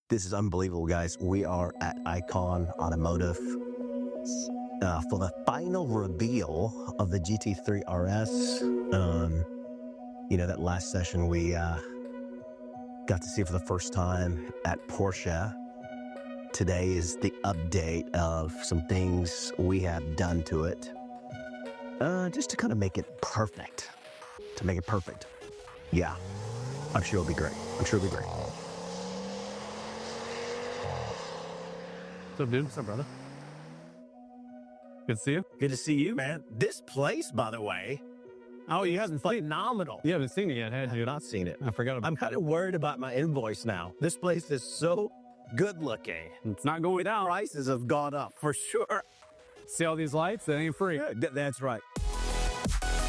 This is unbelievable, guys. We are at Icon Automotive for the final reveal of the GT3RS. That last session we got to see for the first time at Porsche. Today is the update of some things we have done to it, just to kind of make it perfect. Yeah, I'm sure it'll be great. What's up, dude? What's up, brother? Good to see you. Good to see you, man. This place, by the way, You haven't phenomenal. You haven't seen it yet, I have have you? not seen it. I forgot about I'm kind of worried about my invoice now. This place is so good looking. It's not going down. Prices have gone up for sure. See all these lights? They ain't free. That's right.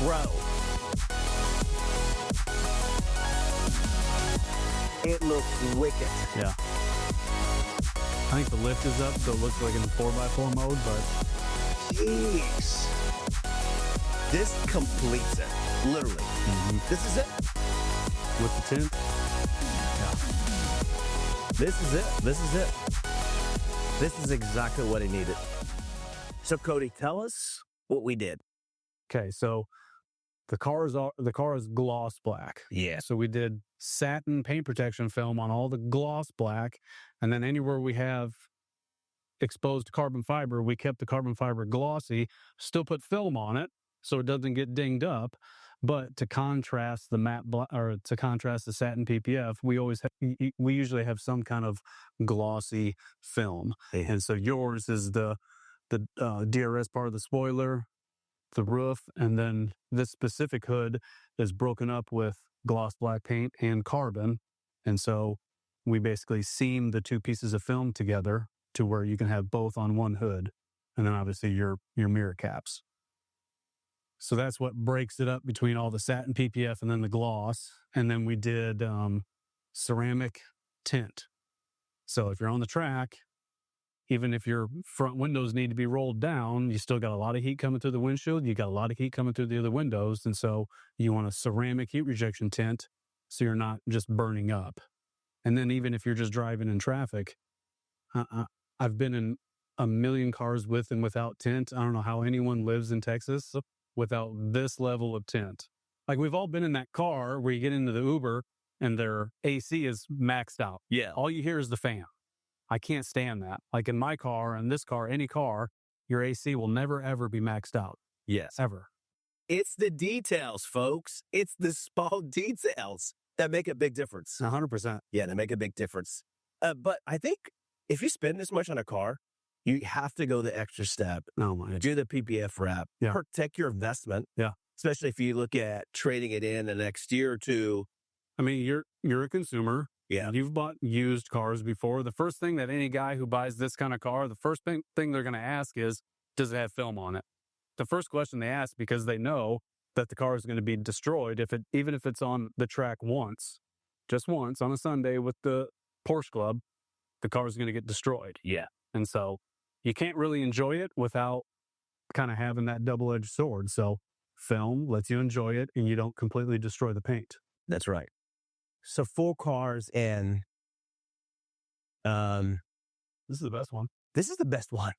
Bro. It looks wicked. Yeah. I think the lift is up, so it looks like in 4x4 mode, but Jeez. This completes it. Literally. This is it. with the tint. This is it. This is exactly what he needed. So, Cody, tell us what we did. Okay, so the car is gloss black. Yeah. So we did satin paint protection film on all the gloss black, and then anywhere we have exposed carbon fiber, we kept the carbon fiber glossy, still put film on it so it doesn't get dinged up. But to contrast the matte or to contrast the satin PPF, we usually have some kind of glossy film. Yeah. And so yours is the DRS part of the spoiler, the roof, and then this specific hood is broken up with gloss black paint and carbon. And so we basically seam the two pieces of film together to where you can have both on one hood, and then obviously your mirror caps. So that's what breaks it up between all the satin PPF and then the gloss. And then we did ceramic tint. So if you're on the track, even if your front windows need to be rolled down, you still got a lot of heat coming through the windshield. You got a lot of heat coming through the other windows. And so you want a ceramic heat rejection tint so you're not just burning up. And then even if you're just driving in traffic, I've been in a million cars with and without tint. I don't know how anyone lives in Texas without this level of tint. Like, we've all been in that car where you get into the Uber and their AC is maxed out. Yeah. All you hear is the fan. I can't stand that. Like in my car and this car, any car, your AC will never, ever be maxed out. Yes. Ever. It's the details, folks. It's the small details that make a big difference. 100%. Yeah, they make a big difference. But I think if you spend this much on a car, you have to go the extra step. Oh my. Do the PPF wrap. Yeah. Protect your investment. Yeah. Especially if you look at trading it in the next year or two. I mean, you're a consumer. Yeah. You've bought used cars before. The first thing that any guy who buys this kind of car, the first thing they're going to ask is, does it have film on it? The first question they ask, because they know that the car is going to be destroyed even if it's on the track just once on a Sunday with the Porsche Club, the car is going to get destroyed. Yeah. And so you can't really enjoy it without kind of having that double-edged sword. So film lets you enjoy it and you don't completely destroy the paint. That's right. So 4 cars and This is the best one. this is the best one.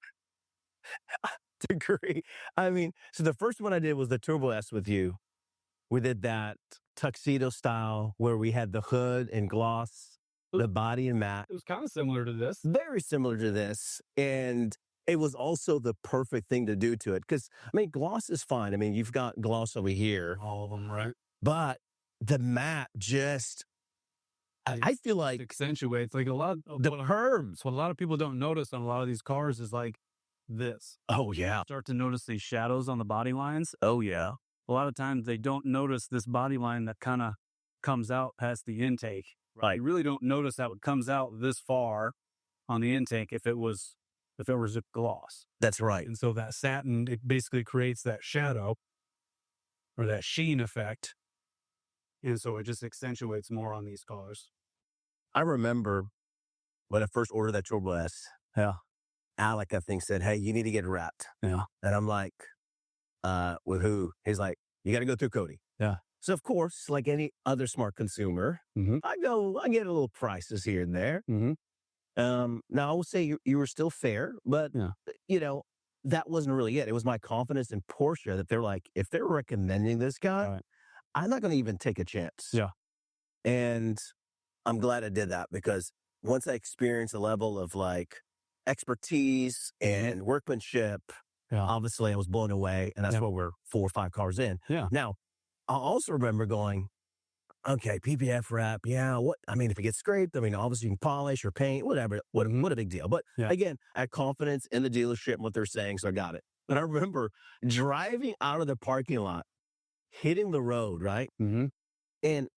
I agree. I mean, so the first one I did was the Turbo S with you. We did that tuxedo style where we had the hood and gloss, the body and matte. It was kind of similar to this. Very similar to this. And it was also the perfect thing to do to it. Because, I mean, gloss is fine. I mean, you've got gloss over here. All of them, right? But the matte just, I feel like It accentuates like a lot of the perms. what a lot of people don't notice on a lot of these cars is like this. Oh, yeah. Start to notice these shadows on the body lines. Oh, yeah. A lot of times they don't notice this body line that kind of comes out past the intake. Right. You really don't notice how it comes out this far on the intake if it was a gloss. That's right. And so that satin, it basically creates that shadow or that sheen effect. And so it just accentuates more on these cars. I remember when I first ordered that Turbo S. Yeah. Alec, I think, said, "Hey, you need to get it wrapped." Yeah. And I'm like, with who? He's like, "You got to go through Cody." Yeah. So, of course, like any other smart consumer, Mm-hmm. I get a little prices here and there. Mm-hmm. Now I will say you were still fair, but Yeah. that wasn't really it. It was my confidence in Porsche that they're like, if they're recommending this guy, Right. I'm not going to even take a chance. Yeah. And I'm glad I did that because once I experienced a level of like expertise and workmanship, Yeah. obviously I was blown away. And that's Yeah. why we're 4 or 5 cars in. Yeah. Now, I also remember going, okay, PPF wrap. Yeah. If it gets scraped, obviously you can polish or paint, whatever. What a big deal. But Yeah. again, I had confidence in the dealership and what they're saying. So I got it. And I remember driving out of the parking lot, hitting the road, right? Mm-hmm. And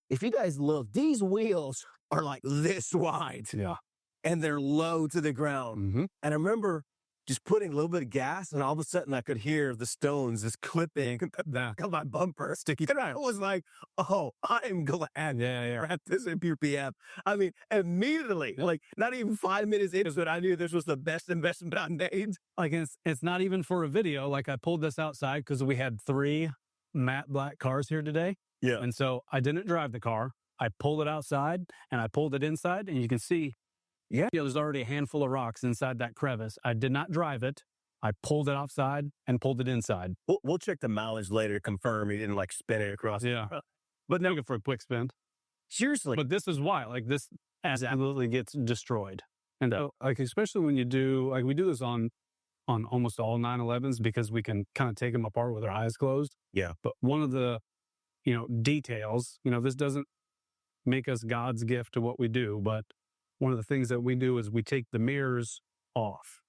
if you guys look, these wheels are like this wide. Yeah. And they're low to the ground. Mm-hmm. And I remember just putting a little bit of gas, and all of a sudden I could hear the stones just clipping back on my bumper, sticky. And I was like, oh, I'm glad at this in PPF. Immediately, like not even 5 minutes into it, I knew this was the best investment I made. Like it's not even for a video. Like I pulled this outside because we had 3 matte black cars here today. Yeah. And so I didn't drive the car. I pulled it outside and I pulled it inside, and you can see, there's already a handful of rocks inside that crevice. I did not drive it. I pulled it outside and pulled it inside. We'll check the mileage later to confirm he didn't like spin it across. Yeah. But now for a quick spin. Seriously. But this is why, like, this absolutely gets destroyed. And like, especially when you do, like, we do this on almost all 911s because we can kind of take them apart with our eyes closed. Yeah. But one of the, details, this doesn't make us God's gift to what we do, but one of the things that we do is we take the mirrors off.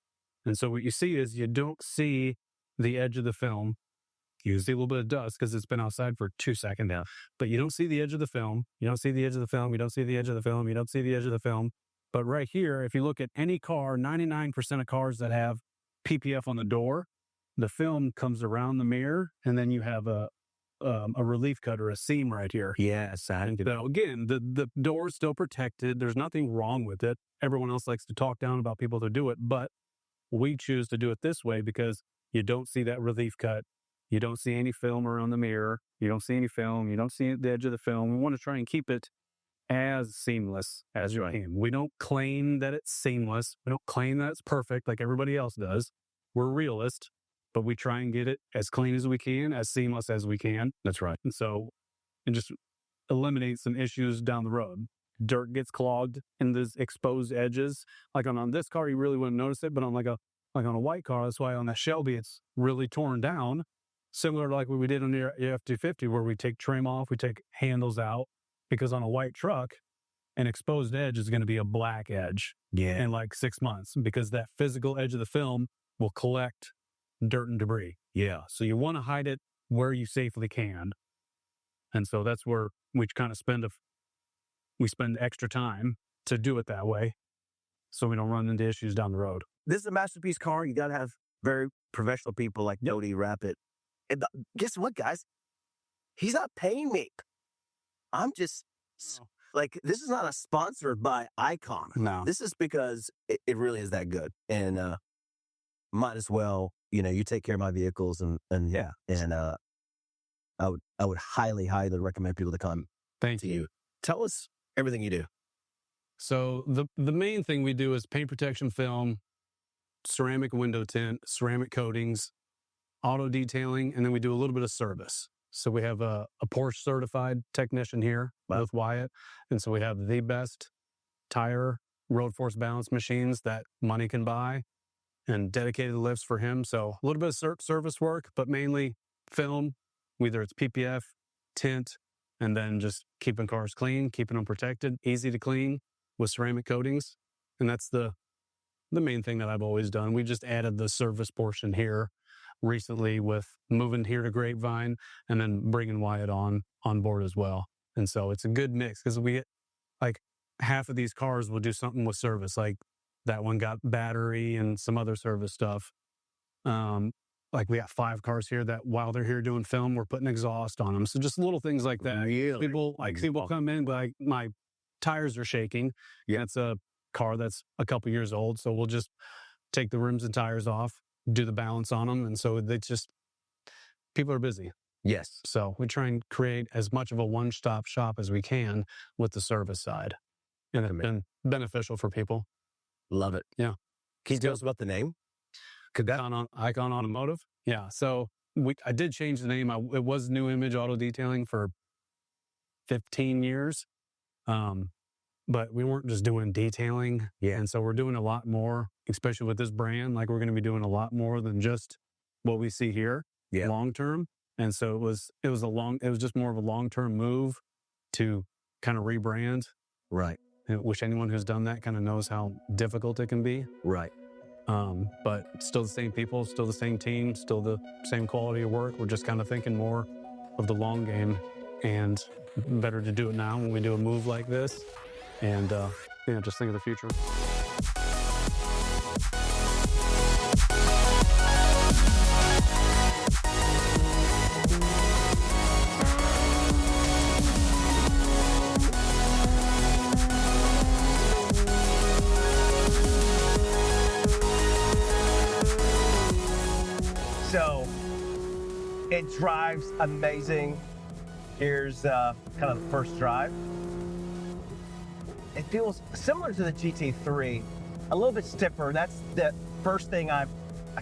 And so what you see is you don't see the edge of the film. You see a little bit of dust because it's been outside for 2 seconds now, but you don't see the edge of the film. You don't see the edge of the film. You don't see the edge of the film. You don't see the edge of the film. But right here, if you look at any car, 99% of cars that have PPF on the door, the film comes around the mirror, and then you have a relief cut or a seam right here. Yes. And so again, the door is still protected. There's nothing wrong with it. Everyone else likes to talk down about people that do it, but we choose to do it this way because you don't see that relief cut. You don't see any film around the mirror. You don't see any film. You don't see the edge of the film. We want to try and keep it as seamless as you can. We don't claim that it's seamless. We don't claim that it's perfect like everybody else does. We're realists, but we try and get it as clean as we can, as seamless as we can. That's right. And so it just eliminates some issues down the road. Dirt gets clogged in these exposed edges. Like on this car, you really wouldn't notice it, but on on a white car, that's why on that Shelby, it's really torn down. Similar to like what we did on the F-250, where we take trim off, we take handles out, because on a white truck, an exposed edge is going to be a black edge in like 6 months, because that physical edge of the film will collect dirt and debris. Yeah. So you want to hide it where you safely can. And so that's where we kind of spend extra time to do it that way, so we don't run into issues down the road. This is a masterpiece car. You got to have very professional people like Cody wrap it. And guess what, guys? He's not paying me. I'm just like, this is not a sponsored by Icon. No. This is because it really is that good. And might as well, you take care of my vehicles and I would highly, highly recommend people to come Thank to you. Tell us everything you do. So the main thing we do is paint protection film, ceramic window tint, ceramic coatings, auto detailing, and then we do a little bit of service. So we have a Porsche certified technician here with Wyatt. And so we have the best tire road force balance machines that money can buy, and dedicated lifts for him. So a little bit of service work, but mainly film, whether it's PPF, tint, and then just keeping cars clean, keeping them protected, easy to clean with ceramic coatings. And that's the main thing that I've always done. We just added the service portion here recently with moving here to Grapevine and then bringing Wyatt on board as well. And so it's a good mix, because we get like half of these cars will do something with service. Like that one got battery and some other service stuff. Like we got 5 cars here that while they're here doing film, we're putting exhaust on them. So just little things like that. Really? People come in, like my tires are shaking. Yeah, it's a car that's a couple years old. So we'll just take the rims and tires off, do the balance on them. And so people are busy. Yes. So we try and create as much of a one-stop shop as we can with the service side. and it's been beneficial for people. Love it. Yeah. Can you tell us about the name? Icon Automotive. Yeah. So I did change the name. It was New Image Auto Detailing for 15 years. But we weren't just doing detailing. Yeah. And so we're doing a lot more, especially with this brand. Like we're going to be doing a lot more than just what we see here long term. And so it was just more of a long-term move to kind of rebrand. Right. I wish anyone who's done that kind of knows how difficult it can be. Right. But still the same people, still the same team, still the same quality of work. We're just kind of thinking more of the long game, and better to do it now when we do a move like this. And just think of the future. So it drives amazing. Here's kind of the first drive. It feels similar to the GT3, a little bit stiffer. That's the first thing I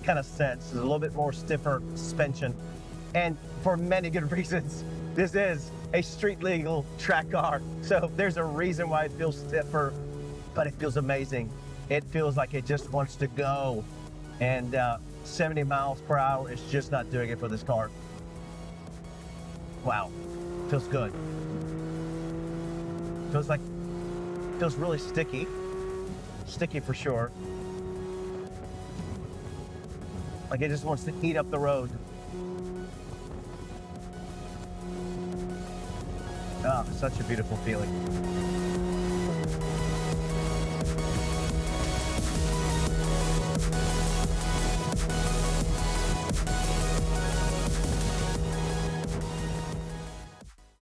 kind of sense, is a little bit more stiffer suspension. And for many good reasons, this is a street legal track car. So there's a reason why it feels stiffer, but it feels amazing. It feels like it just wants to go. And 70 miles per hour is just not doing it for this car. Wow, feels good. Feels really sticky for sure. Like it just wants to eat up the road. Oh, such a beautiful feeling.